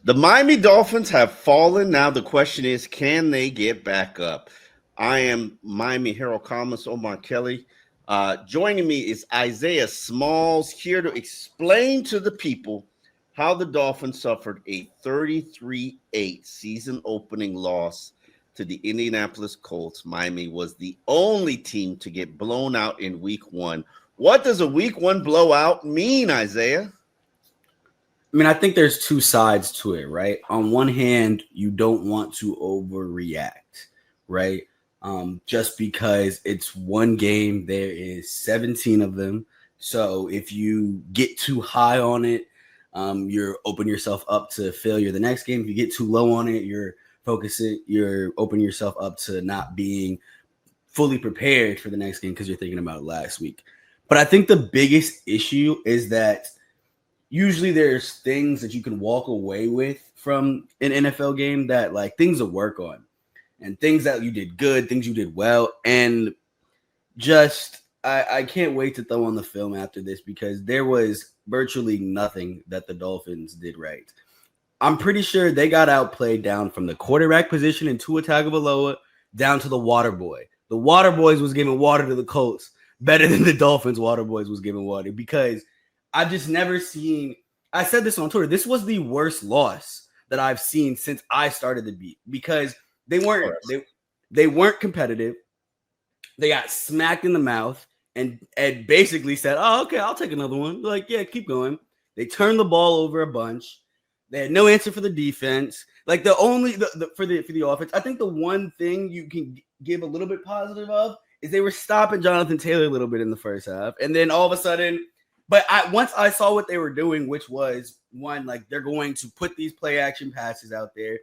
The Miami Dolphins have fallen. Now the question is, can they get back up? I am Miami Herald columnist Omar Kelly. Joining me is Isaiah Smalls here to explain to the people how the Dolphins suffered a 33-8 season opening loss to the Indianapolis Colts. Miami was the only team to get blown out in week one. What does a week one blowout mean, Isaiah? I mean, I think there's two sides to it, right? On one hand, you don't want to overreact, right? Just because it's one game, there is 17 of them. So if you get too high on it, you're opening yourself up to failure the next game. If you get too low on it, you're opening yourself up to not being fully prepared for the next game because you're thinking about last week. But I think the biggest issue is that usually there's things that you can walk away with from an NFL game that like things to work on and things that you did good, things you did well. And just, I can't wait to throw on the film after this because there was virtually nothing that the Dolphins did right. I'm pretty sure they got outplayed down from the quarterback position in Tua Tagovailoa down to the water boy. The water boys was giving water to the Colts better than the Dolphins water boys was giving water because I've just never seen. I said this on Twitter. This was the worst loss that I've seen since I started the beat because they weren't competitive. They got smacked in the mouth and basically said, "Oh, okay, I'll take another one." Like, yeah, keep going. They turned the ball over a bunch. They had no answer for the defense. Like the for the offense, I think the one thing you can give a little bit positive of is they were stopping Jonathan Taylor a little bit in the first half, and then all of a sudden. But once I saw what they were doing, which was one, like they're going to put these play action passes out there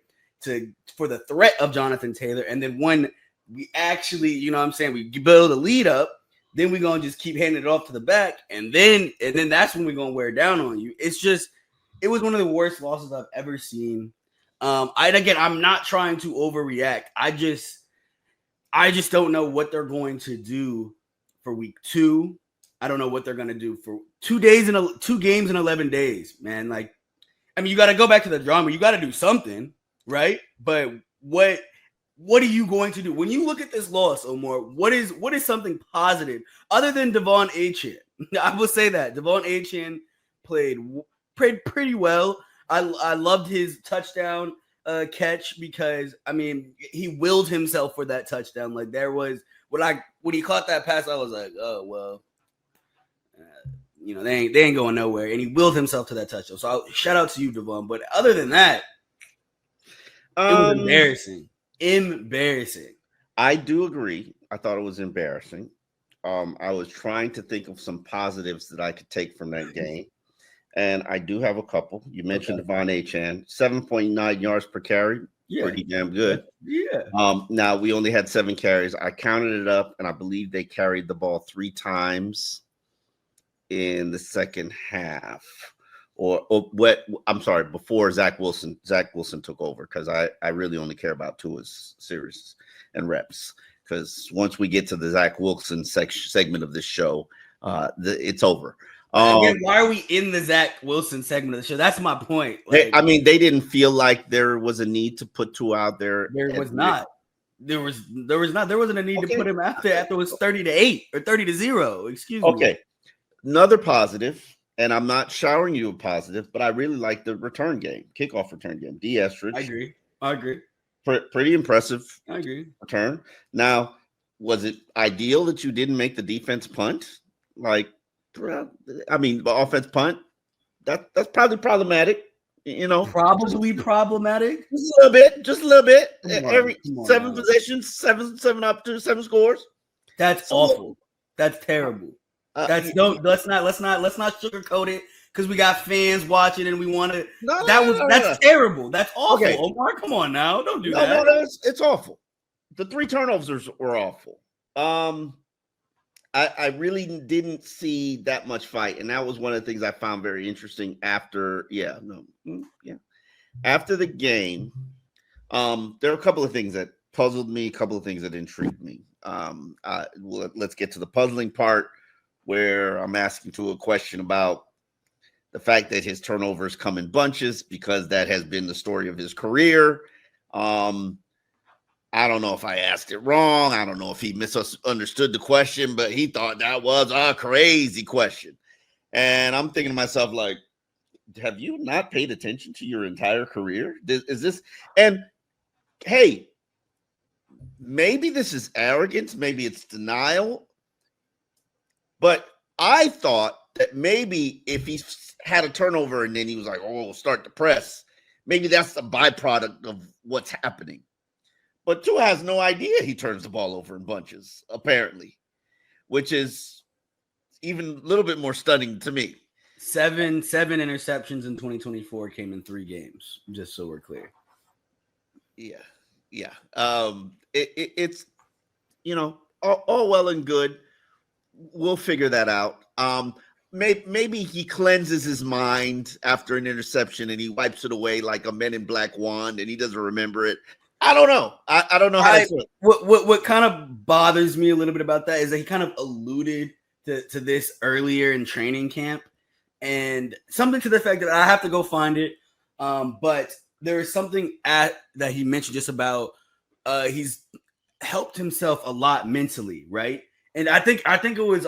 for the threat of Jonathan Taylor. And then when we actually, you know what I'm saying, we build a lead up, then we're going to just keep handing it off to the back. And then that's when we're going to wear down on you. It was one of the worst losses I've ever seen. I'm not trying to overreact. I just don't know what they're going to do for week 2. I don't know what they're gonna do for 2 games in 11 days, man. Like, I mean, you got to go back to the drama. You got to do something, right? But what are you going to do when you look at this loss, Omar? What is something positive other than Devon Achane? I will say that Devon Achane played pretty well. I loved his touchdown catch because I mean he willed himself for that touchdown. Like there was when he caught that pass, I was like, oh well. They ain't going nowhere, and he willed himself to that touchdown. So shout out to you, Devon. But other than that, it was embarrassing. Embarrassing. I do agree. I thought it was embarrassing. I was trying to think of some positives that I could take from that game, and I do have a couple. You mentioned Devon Achane, 7.9 yards per carry, pretty damn good. Yeah. Now we only had 7 carries. I counted it up, and I believe they carried the ball 3 times in the second half, before Zach Wilson took over, because I really only care about Tua's series and reps, because once we get to the Zach Wilson segment of this show, it's over. Again, why are we in the Zach Wilson segment of the show? That's my point. Like, they didn't feel like there was a need to put Tua out there. There was not. There wasn't a need to put him out there after it was 30-8 or 30-0. Excuse me. Okay. Another positive, and I'm not showering you a positive, but I really like the kickoff return game. D. Estridge. I agree. Pretty impressive. I agree. Return. Now, was it ideal that you didn't make the defense punt? Like, I mean, the offense punt, that's probably problematic. Probably problematic. Just a little bit. Every 7 possessions, 7 up to 7 scores. That's awful. That's terrible. Let's not sugarcoat it because we got fans watching and we want to. That's terrible. That's awful. Okay. Omar, come on now, don't do that. No, it's awful. The 3 turnovers were awful. I really didn't see that much fight, and that was one of the things I found very interesting after. After the game, there are a couple of things that puzzled me, a couple of things that intrigued me. Let's get to the puzzling part, where I'm asking to a question about the fact that his turnovers come in bunches because that has been the story of his career. I don't know if I asked it wrong. I don't know if he misunderstood the question, but he thought that was a crazy question. And I'm thinking to myself, like, have you not paid attention to your entire career? Is this, and hey, maybe this is arrogance, maybe it's denial, but I thought that maybe if he had a turnover and then he was like, oh, start the press, maybe that's a byproduct of what's happening. But Tua has no idea he turns the ball over in bunches, apparently, which is even a little bit more stunning to me. Seven interceptions in 2024 came in 3 games, just so we're clear. Yeah. It's, all well and good. We'll figure that out. Maybe he cleanses his mind after an interception and he wipes it away like a Men in Black wand and he doesn't remember it. I don't know. I don't know how to say it. What kind of bothers me a little bit about that is that he kind of alluded to this earlier in training camp, and something to the fact that I have to go find it. But there is something that he mentioned just about he's helped himself a lot mentally, right? And I think it was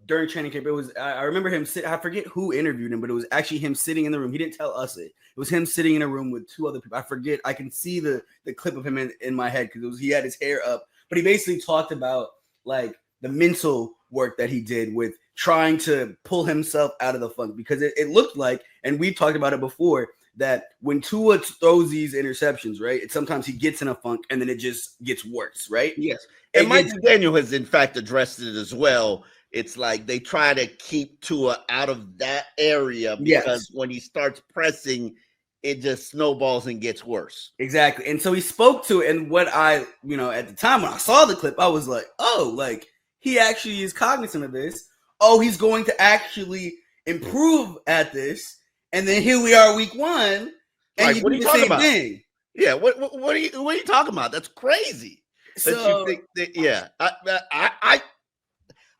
during training camp. It was I remember him I forget who interviewed him, but it was actually him sitting in the room. He didn't tell us it. It was him sitting in a room with 2 other people. I forget. I can see the clip of him in my head because he had his hair up. But he basically talked about like the mental work that he did with trying to pull himself out of the funk, because it looked like, and we've talked about it before, that when Tua throws these interceptions, right, sometimes he gets in a funk and then it just gets worse, right? Yes. And Mike McDaniel has, in fact, addressed it as well. It's like they try to keep Tua out of that area because when he starts pressing, it just snowballs and gets worse. Exactly. And so he spoke to it. And what I, at the time when I saw the clip, I was like, oh, like he actually is cognizant of this. Oh, he's going to actually improve at this. And then here we are, week 1, and like, you what do are you the talking same about? thing. Yeah, what are you talking about? That's crazy. So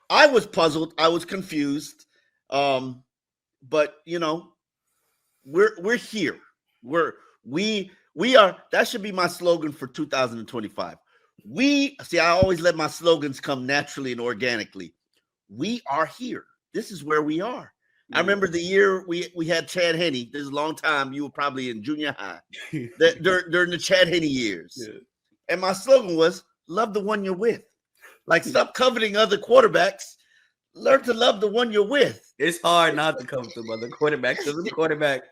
I was puzzled. I was confused. But we're here. We are. That should be my slogan for 2025. I always let my slogans come naturally and organically. We are here. This is where we are. I remember the year we had Chad Henne. This is a long time. You were probably in junior high during the Chad Henne years. Yeah. And my slogan was, love the one you're with. Like, stop coveting other quarterbacks. Learn to love the one you're with. It's hard not to covet the other quarterbacks because the quarterback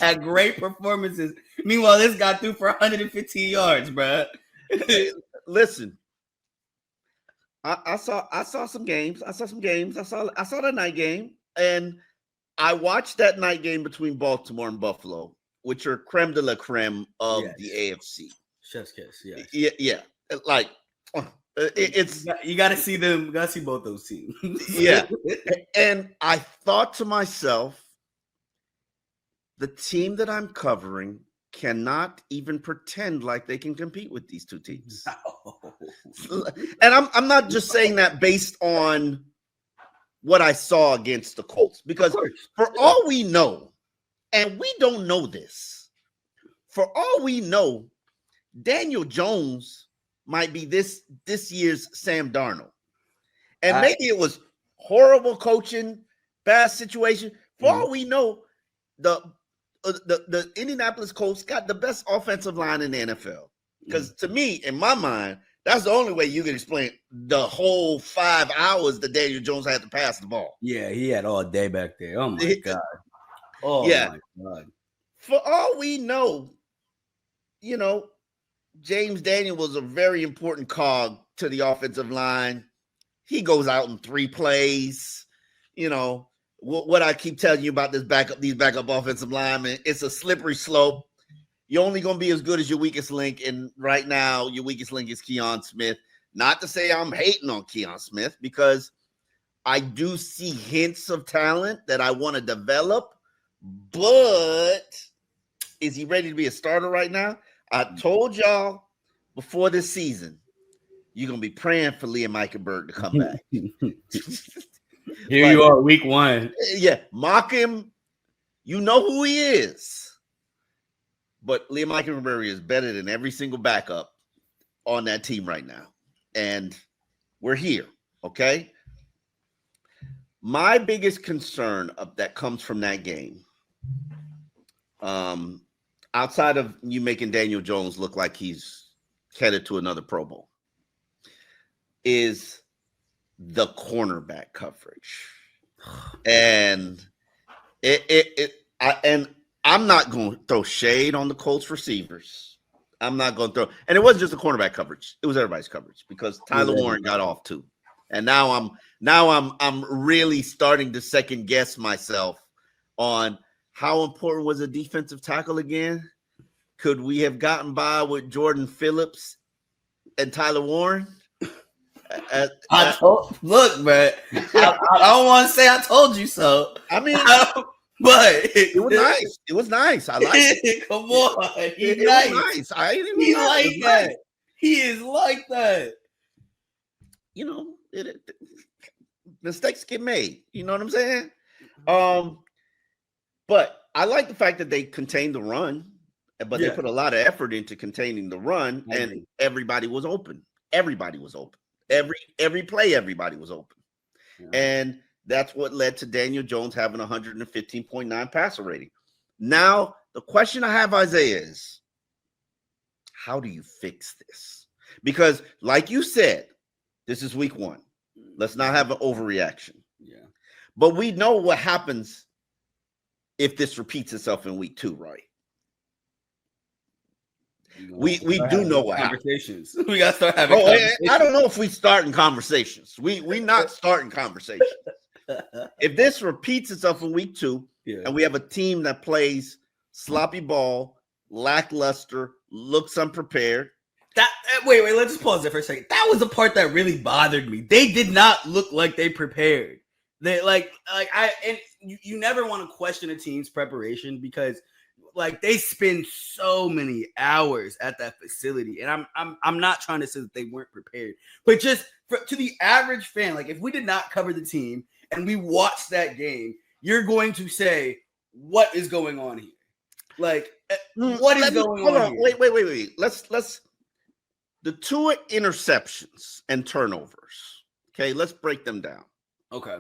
had great performances. Meanwhile, this guy threw for 115 yards, bro. Listen, I saw some games. I saw the night game, and I watched that night game between Baltimore and Buffalo, which are creme de la creme of the AFC. Chef's kiss, yeah. Like, it's you got to see them. You got to see both those teams. Yeah, and I thought to myself, the team that I'm covering cannot even pretend like they can compete with these 2 teams. No. And I'm not just saying that based on what I saw against the Colts, because for all we know, and we don't know this, for all we know, Daniel Jones might be this year's Sam Darnold. And maybe it was horrible coaching, bad situation. For all we know, the Indianapolis Colts got the best offensive line in the NFL. Because to me, in my mind, that's the only way you can explain the whole 5 hours that Daniel Jones had to pass the ball. Yeah, he had all day back there. Oh, my God. Oh, my God. For all we know, James Daniel was a very important cog to the offensive line. He goes out in 3 plays. What I keep telling you about these backup offensive linemen, it's a slippery slope. You're only going to be as good as your weakest link. And right now, your weakest link is Keon Smith. Not to say I'm hating on Keon Smith, because I do see hints of talent that I want to develop. But is he ready to be a starter right now? I told y'all before this season, you're going to be praying for Liam Eichenberg to come back. Here you are, week 1. Yeah, mock him, You know who he is. But Liam Eikenberry is better than every single backup on that team right now. And we're here, okay? My biggest concern that comes from that game, outside of you making Daniel Jones look like he's headed to another Pro Bowl, is the cornerback coverage. And I'm not going to throw shade on the Colts receivers. I'm not going to throw, and it wasn't just the cornerback coverage; it was everybody's coverage because Tyler Warren got off too. And now I'm really starting to second guess myself on how important was a defensive tackle again. Could we have gotten by with Jordan Phillips and Tyler Warren? Look, man, I don't want to say I told you so. I mean, but it was nice. It was nice. I like it. Come on, it was nice. He like that. Nice. He is like that. You know, mistakes get made. You know what I'm saying? But I like the fact that they contained the run, but they put a lot of effort into containing the run, and everybody was open. Everybody was open. Every play, everybody was open. Yeah. And that's what led to Daniel Jones having 115.9 passer rating. Now, the question I have, Isaiah, is how do you fix this? Because, like you said, this is week 1. Let's not have an overreaction. Yeah. But we know what happens if this repeats itself in week 2, right? We do know what conversations. Happens. We gotta start having. I don't know if we starting conversations. We not starting conversations. If this repeats itself in week 2, and we have a team that plays sloppy ball, lackluster, looks unprepared. Wait, let's just pause there for a second. That was the part that really bothered me. They did not look like they prepared. They you never want to question a team's preparation because they spend so many hours at that facility, and I'm not trying to say that they weren't prepared, but just to the average fan, if we did not cover the team and we watched that game, you're going to say, "What is going on here?" What is going on here? Wait. Let's the Tua interceptions and turnovers. Okay, let's break them down. Okay.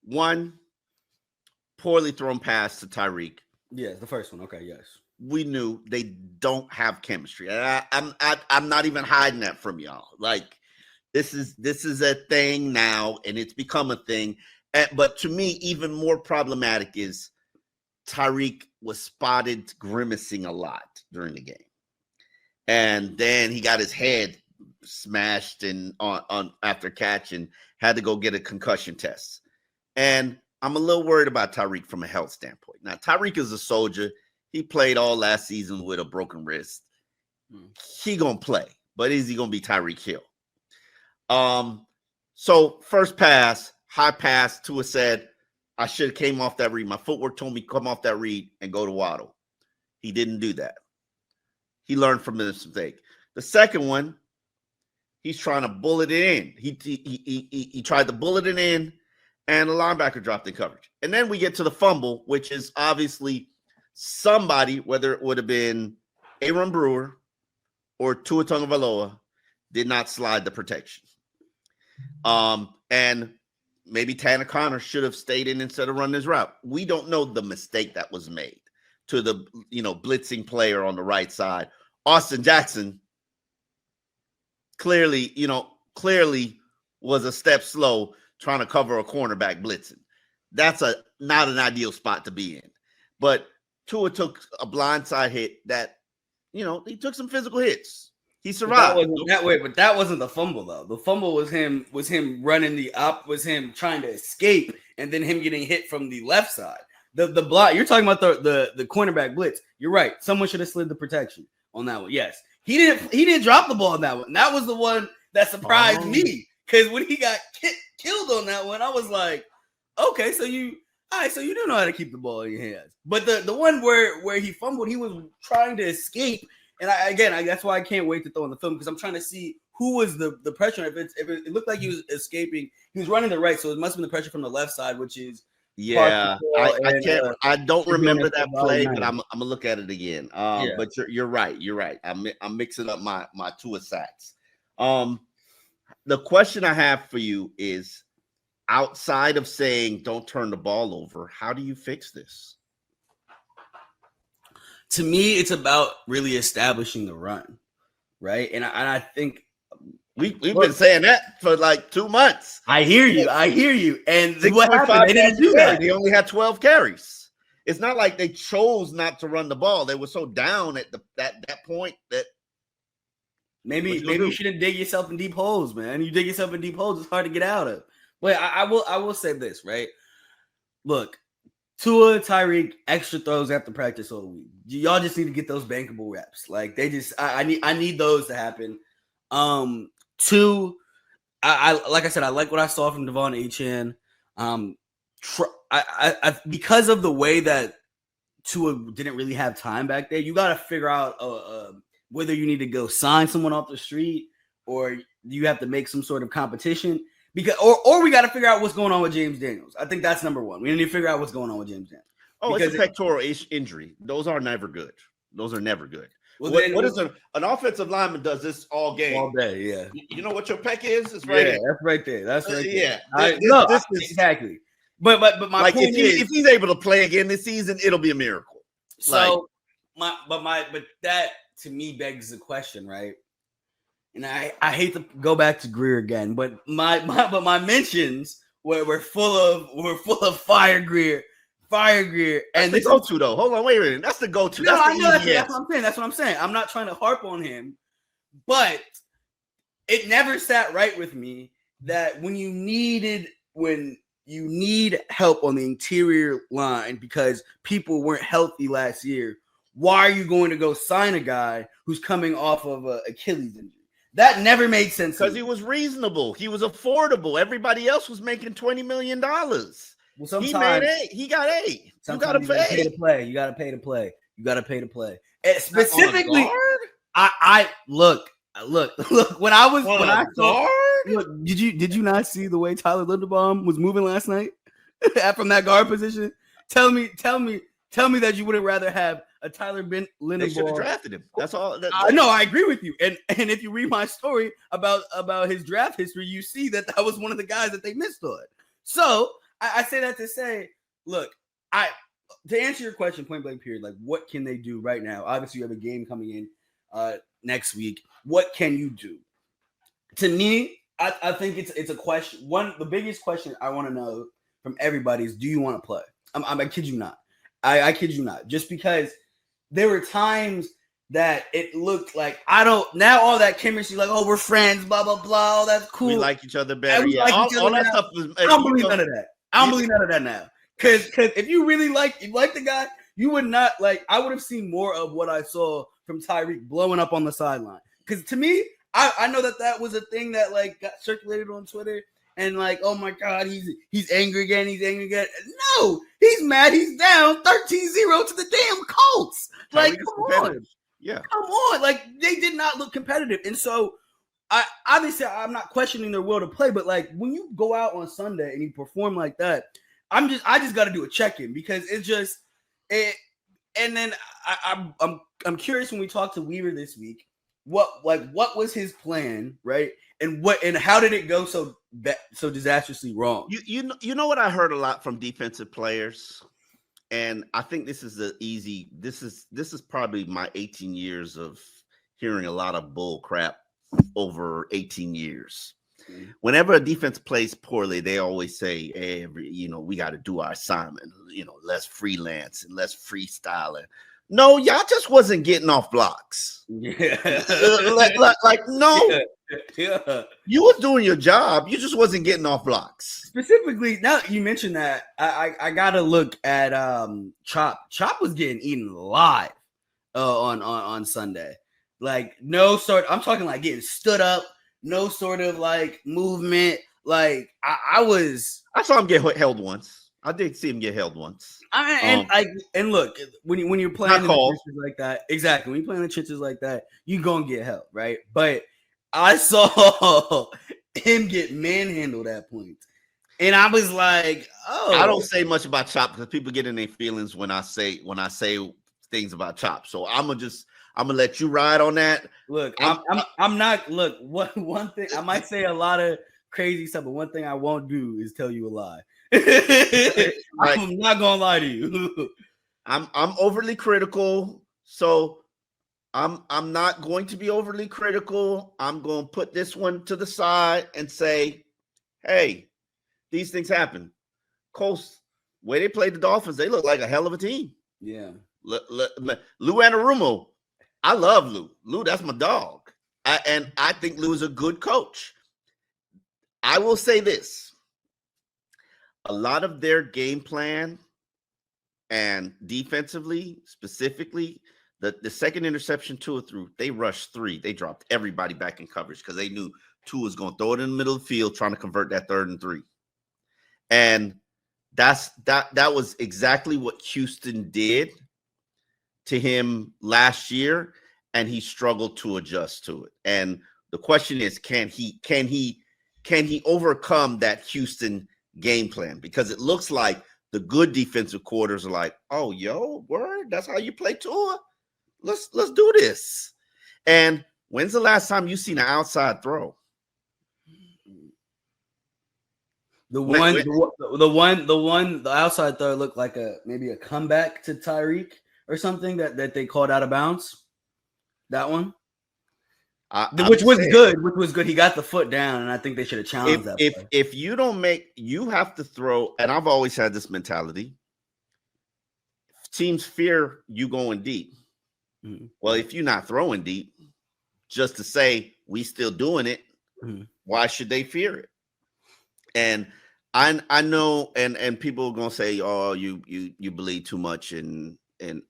1, poorly thrown pass to Tyreek. Yes, the first one. Okay, yes. We knew they don't have chemistry. I'm not even hiding that from y'all. This is a thing now, and it's become a thing. But to me, even more problematic is Tyreek was spotted grimacing a lot during the game, and then he got his head smashed on after catch and had to go get a concussion test. And I'm a little worried about Tyreek from a health standpoint. Now, Tyreek is a soldier. He played all last season with a broken wrist. He gonna play, but is he gonna be Tyreek Hill? So first pass, high pass, Tua said, I should have came off that read. My footwork told me come off that read and go to Waddle. He didn't do that. He learned from this mistake. The second one, he's trying to bullet it in. He tried to bullet it in, and the linebacker dropped in coverage. And then we get to the fumble, which is obviously somebody, whether it would have been Aaron Brewer or Tua Tagovailoa, did not slide the protection. And maybe Tanner Connor should have stayed in instead of running his route. We don't know the mistake that was made to the blitzing player on the right side. Austin Jackson clearly was a step slow trying to cover a cornerback blitzing. That's not an ideal spot to be in. But Tua took a blindside hit that, he took some physical hits. He survived. But that wasn't the fumble though. The fumble was him running was him trying to escape and then him getting hit from the left side. The block, you're talking about the cornerback blitz. You're right. Someone should have slid the protection on that one. Yes. He didn't drop the ball on that one. That was the one that surprised me. Because when he got killed on that one, I was like, okay, so you do know how to keep the ball in your hands. But the one where he fumbled, he was trying to escape. And that's why I can't wait to throw in the film, because I'm trying to see who was the pressure. If it looked like he was escaping, he was running the right, so it must have been the pressure from the left side, which is Yeah, I and can't. I don't remember that Valley play, but Night. I'm gonna look at it again. Yeah. But you're right. You're right. I'm mixing up my Tua sacks. Um, the question I have for you is, outside of saying don't turn the ball over, how do you fix this? To me, it's about really establishing the run, right? And I think We've been saying that for like 2 months. I hear you. And what 6.5 happened? They didn't do that. They only had 12 carries. It's not like they chose not to run the ball. They were so down at that point that maybe you shouldn't dig yourself in deep holes, man. You dig yourself in deep holes, it's hard to get out of. But I will say this, right? Look, Tua, Tyreek, extra throws after practice all the week. Y'all just need to get those bankable reps. Like they just, I need those to happen. Two, I like I said, I like what I saw from Devon Achane. Because of the way that Tua didn't really have time back there, you got to figure out whether you need to go sign someone off the street or you have to make some sort of competition. Because or we got to figure out what's going on with James Daniels. I think that's number one. We need to figure out what's going on with James Daniels. Oh, it's a pectoral injury. Those are never good. Well, what is an offensive lineman does this all game? All day, yeah. You know what your pec is? It's right there. That's right there. That's right there. Yeah. This is exactly. But my like point is, if he's able to play again this season, it'll be a miracle. So but that to me begs the question, right? And I hate to go back to Greer again, but my mentions were full of fire Greer. And the go-to though. Hold on, wait a minute. That's the go-to. No, I know that's what I'm saying. I'm not trying to harp on him, but it never sat right with me that when you need help on the interior line because people weren't healthy last year, why are you going to go sign a guy who's coming off of an Achilles injury? That never made sense. Because he was reasonable. He was affordable. Everybody else was making $20 million. Well, sometimes he made $8. He got $8. You got to pay to play. You got to pay to play. And specifically, I look. When I saw, look, did you not see the way Tyler Linderbaum was moving last night from that guard position? Tell me that you wouldn't rather have a Tyler Linderbaum. They should have drafted him. That's all. No, I agree with you. And if you read my story about his draft history, you see that was one of the guys that they missed on. So I say that to say, look, to answer your question, point blank period, like what can they do right now? Obviously, you have a game coming in next week. What can you do? To me, I think it's a question. The biggest question I want to know from everybody is, do you want to play? I kid you not. I kid you not. Just because there were times that it looked like now all that chemistry, like, oh, we're friends, blah, blah, blah. That's cool. We like each other better. Yeah. All that stuff is. I don't believe none of that. I don't believe none of that now. Because if you really like the guy, you would not I would have seen more of what I saw from Tyreek blowing up on the sideline. Because to me, I know that was a thing that got circulated on Twitter and oh my God, he's angry again. No, he's mad. He's down 13-0 to the damn Colts. Come on. Yeah. Come on. They did not look competitive. And so I'm not questioning their will to play, but when you go out on Sunday and you perform like that, I just got to do a check-in because it's just it. And then I'm curious when we talked to Weaver this week, what was his plan, right? And how did it go so disastrously wrong? You know what I heard a lot from defensive players, and I think this is this is probably my 18 years of hearing a lot of bull crap over 18 years. Mm-hmm. Whenever a defense plays poorly, they always say, hey, we got to do our assignment, less freelance and less freestyling. No, y'all just wasn't getting off blocks. Yeah. No. Yeah. You was doing your job. You just wasn't getting off blocks. Specifically, now that you mentioned that, I gotta look at Chop. Chop was getting eaten live on Sunday. I'm talking getting stood up, no sort of movement. I saw him get held once. I did see him get held once. And look, when you're playing in the trenches like that, exactly. When you're playing in the trenches like that, you gonna get held, right? But I saw him get manhandled at points. And I was like, I oh. don't say much about Chop because people get in their feelings when I say things about Chop. So I'm gonna let you ride on that. Look, I'm not. Look, one thing I might say a lot of crazy stuff, but one thing I won't do is tell you a lie. Like, I'm not gonna lie to you. I'm overly critical, so I'm not going to be overly critical. I'm going to put this one to the side and say, hey, these things happen. Colts, where they played the Dolphins, they look like a hell of a team. Yeah. Lou Anarumo, I love Lou. Lou, that's my dog. And I think Lou is a good coach. I will say this. A lot of their game plan and defensively, specifically, the second interception Tua threw, they rushed 3. They dropped everybody back in coverage because they knew Tua was going to throw it in the middle of the field, trying to convert that 3rd and 3. And that was exactly what Houston did to him last year, and he struggled to adjust to it. And the question is, can he overcome that Houston game plan? Because it looks like the good defensive quarters are like, oh, yo, word, that's how you play Tua? Let's do this. And when's the last time you seen an outside throw? The outside throw looked like maybe a comeback to Tyreek or something that they called out of bounds. That one, which was good. He got the foot down, and I think they should have challenged that. If you don't make, you have to throw. And I've always had this mentality. Teams fear you going deep. Mm-hmm. Well, if you're not throwing deep, just to say we still doing it, mm-hmm. Why should they fear it? And I know, and people are gonna say, oh, you believe too much in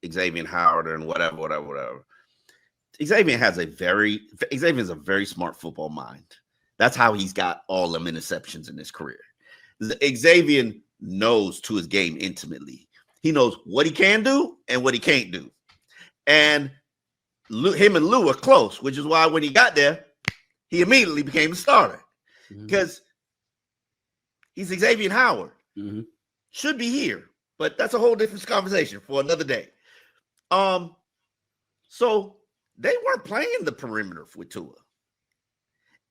Xavier Howard and whatever. Xavier's a very smart football mind. That's how he's got all them interceptions in his career. Xavier knows to his game intimately. He knows what he can do and what he can't do. And him and Lou are close, which is why when he got there, he immediately became the starter. Because he's Xavier Howard. Mm-hmm. Should be here, but that's a whole different conversation for another day. So they weren't playing the perimeter with Tua.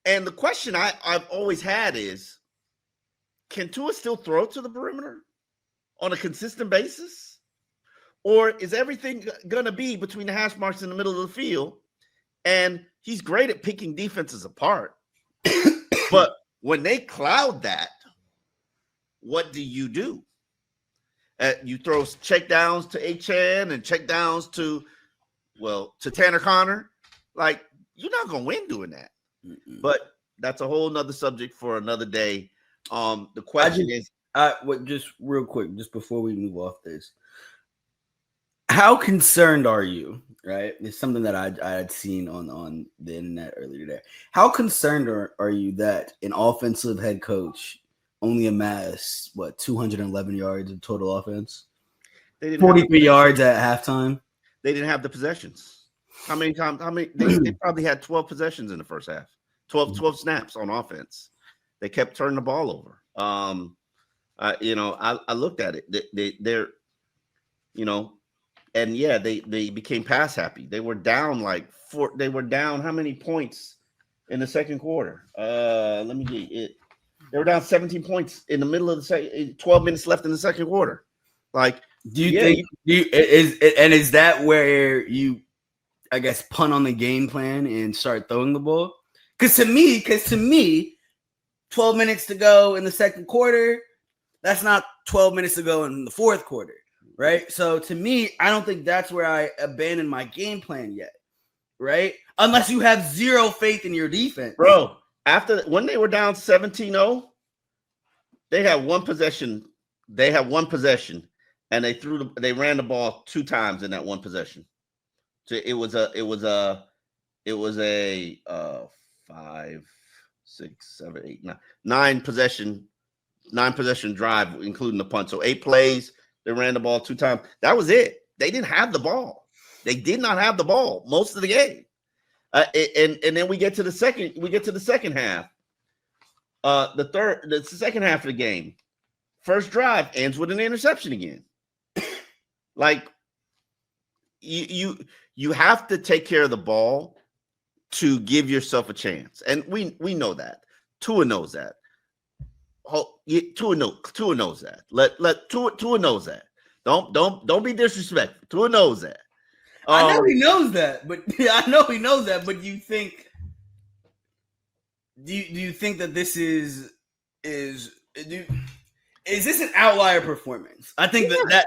And the question I've always had is, can Tua still throw to the perimeter on a consistent basis? Or is everything going to be between the hash marks in the middle of the field? And he's great at picking defenses apart. But when they cloud that, what do? You throw check downs to H.N. and check downs to Tanner Connor. Like, you're not going to win doing that. Mm-mm. But that's a whole nother subject for another day. The question is, just real quick, just before we move off this, how concerned are you? Right, it's something that I had seen on the internet earlier today. How concerned are you that an offensive head coach only amassed 211 yards of total offense? They didn't 43 yards at halftime. They didn't have the possessions. How many times? They probably had 12 possessions in the first half. 12 snaps on offense. They kept turning the ball over. I looked at it. They're and yeah, they became pass happy. They were down they were down how many points in the second quarter? Let me get it. They were down 17 points in the middle of the 12 minutes left in the second quarter. Like, is that where you, I guess, punt on the game plan and start throwing the ball? Because to me, 12 minutes to go in the second quarter, that's not 12 minutes to go in the fourth quarter. Right. So to me, I don't think that's where I abandon my game plan yet. Right. Unless you have zero faith in your defense. Bro, when they were down 17-0, they had one possession. And they ran the ball 2 times in that one possession. So it was a 5, 6, 7, 8, 9 possession drive, including the punt. So 8 plays. They ran the ball 2 times. That was it. They didn't have the ball. They did not have the ball most of the game. And then we get to the second half. The second half of the game, first drive ends with an interception again. Like you have to take care of the ball to give yourself a chance, and we know that. Tua knows that. Tua knows that. Tua knows that. Don't be disrespectful. Tua knows that. I know he knows that, but do you think that this is this an outlier performance? I think that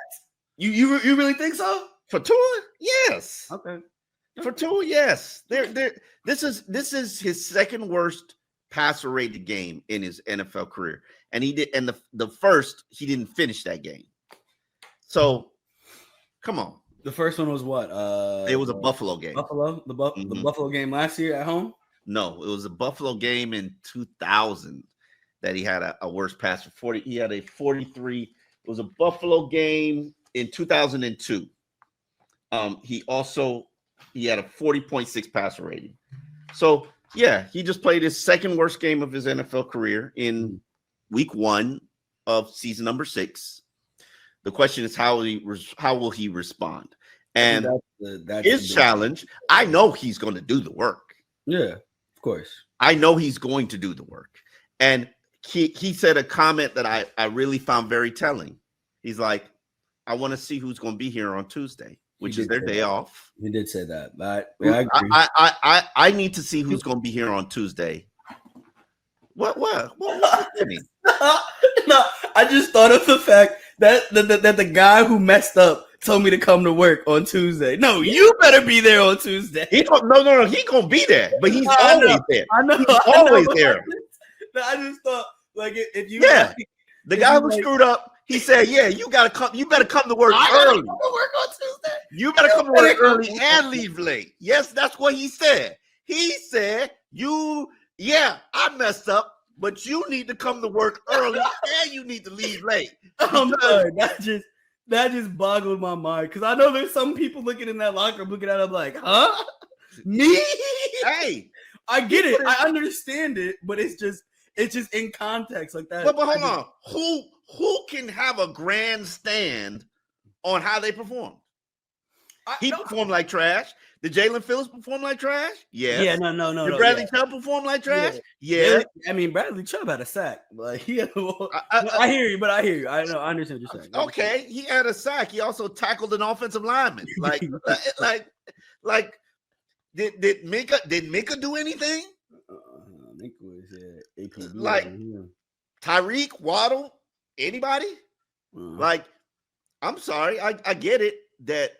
you really think so? For Tua, yes. Okay. For Tua, yes. This is his second worst passer rated game in his NFL career, and the first he didn't finish that game. So, come on. The first one was what? It was a Buffalo game. The Buffalo game last year at home? No, it was a Buffalo game in 2000 that he had a worse pass for 40. He had a 43. It was a Buffalo game in 2002. He had a 40.6 passer rating. So, yeah, he just played his second worst game of his NFL career in week 1 of season number 6. The question is how will he respond? And that's his challenge. I know he's going to do the work. Yeah, of course. I know he's going to do the work. And he said a comment that I really found very telling. He's like, I want to see who's going to be here on Tuesday, which is their day off. He did say that. But I agree. I need to see who's going to be here on Tuesday. What No, I just thought of the fact that the guy who messed up told me to come to work on Tuesday. No, you better be there on Tuesday. No. He gonna be there, but he's always there. I know. He's always there. I just thought, like, if you, the guy who screwed up, he said, "Yeah, you gotta come. You better come to work early. Come to work on Tuesday. You better come to work early and leave late." Yes, that's what he said. He said, I messed up. But you need to come to work early and you need to leave late. I'm sorry. That just boggled my mind. Because I know there's some people looking in that locker room looking at him like, huh? Me? Hey. I get it. I understand it, but it's just in context like that. But hold on. Who can have a grandstand on how they perform? He performed like trash. Did Jalen Phillips perform like trash? Yes. Yeah, no. Did Bradley Chubb perform like trash? Yeah. I mean, Bradley Chubb had a sack. Like, I hear you. I understand what you're saying. Okay, he had a sack. He also tackled an offensive lineman. Like, did Minka do anything? Minka was APB. Like Tyreek, Waddle, anybody? Like, I'm sorry. I get it that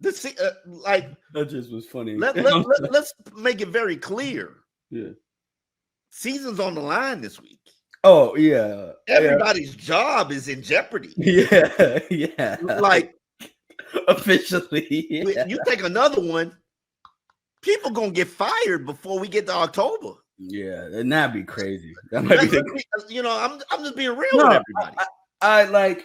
that just was funny. Let's make it very clear. Yeah, season's on the line this week. Oh yeah, everybody's job is in jeopardy. Yeah. Like officially, you take another one, people gonna get fired before we get to October. Yeah, and that'd be crazy. That might be I'm just being real with everybody.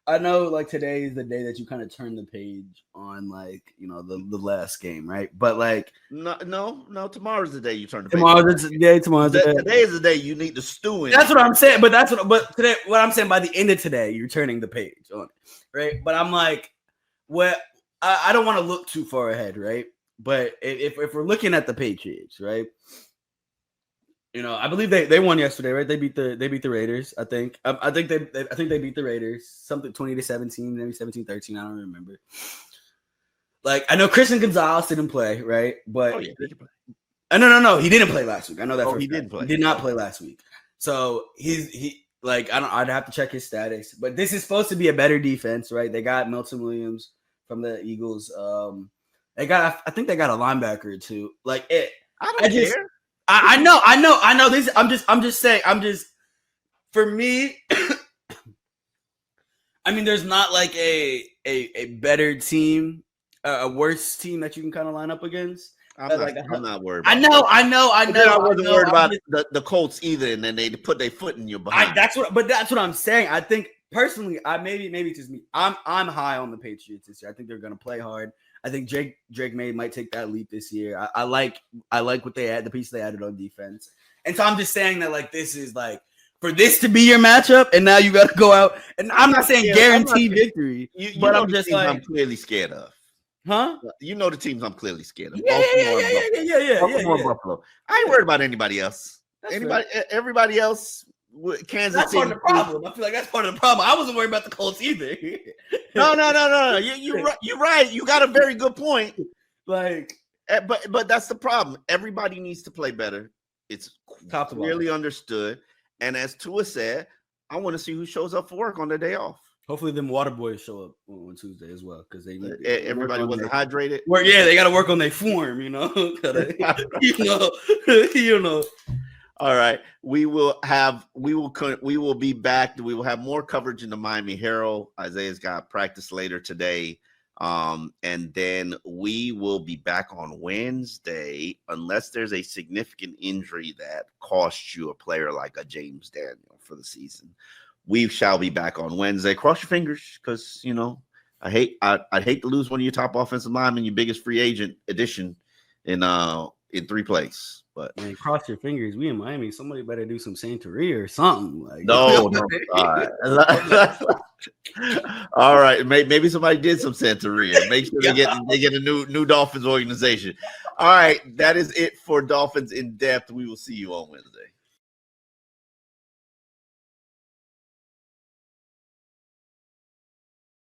I know like today is the day that you kind of turn the page on the last game, right? But like no, tomorrow's the day you turn the page. Tomorrow's the day. Today is the day you need to stew in. That's what I'm saying. But today, what I'm saying, by the end of today, you're turning the page on it, right? But I'm like, I don't want to look too far ahead, right? But if we're looking at the Patriots, right? I believe they won yesterday, right? They beat the Raiders. I think they beat the Raiders something 20-17, maybe 17-13. I don't remember. Like, I know Christian Gonzalez didn't play, right? But he didn't play. No, he didn't play last week. I know that. He didn't play. He did not play last week. So I'd have to check his status. But this is supposed to be a better defense, right? They got Milton Williams from the Eagles. I think they got a linebacker too. Like it. I don't care. I know. This. I'm just saying. For me. I mean, there's not like a better team, a worse team that you can kind of line up against. I'm not worried. I know. I wasn't worried about the Colts either, and then they put their foot in your behind. That's what I'm saying. I think personally, maybe it's just me. I'm high on the Patriots this year. I think they're gonna play hard. I think Drake May might take that leap this year. I like what they add, the piece they added on defense. And so I'm just saying that like this is like for this to be your matchup, and now you got to go out. And I'm not saying guaranteed victory, but I'm just like I'm clearly scared of. Huh? You know the teams I'm clearly scared of. Yeah. Baltimore, Buffalo. I ain't worried about anybody else. Everybody else. Kansas that's City. Part of the problem. I feel like that's part of the problem. I wasn't worried about the Colts either. No. You're right. You got a very good point. Like, but that's the problem. Everybody needs to play better. It's clearly understood. And as Tua said, I want to see who shows up for work on their day off. Hopefully, them water boys show up on Tuesday as well because everybody wasn't hydrated. Well, yeah, they got to work on their form, you know. you know. All right, we will be back. We will have more coverage in the Miami Herald. Isaiah's got practice later today, and then we will be back on Wednesday unless there's a significant injury that costs you a player like a James Daniel for the season. We shall be back on Wednesday. Cross your fingers because I'd hate to lose one of your top offensive linemen, your biggest free agent addition in 3 plays. But man, cross your fingers. We in Miami. Somebody better do some Santeria or something. Like no. All right. Maybe somebody did some Santeria. Make sure they get a new Dolphins organization. All right. That is it for Dolphins in Depth. We will see you on Wednesday.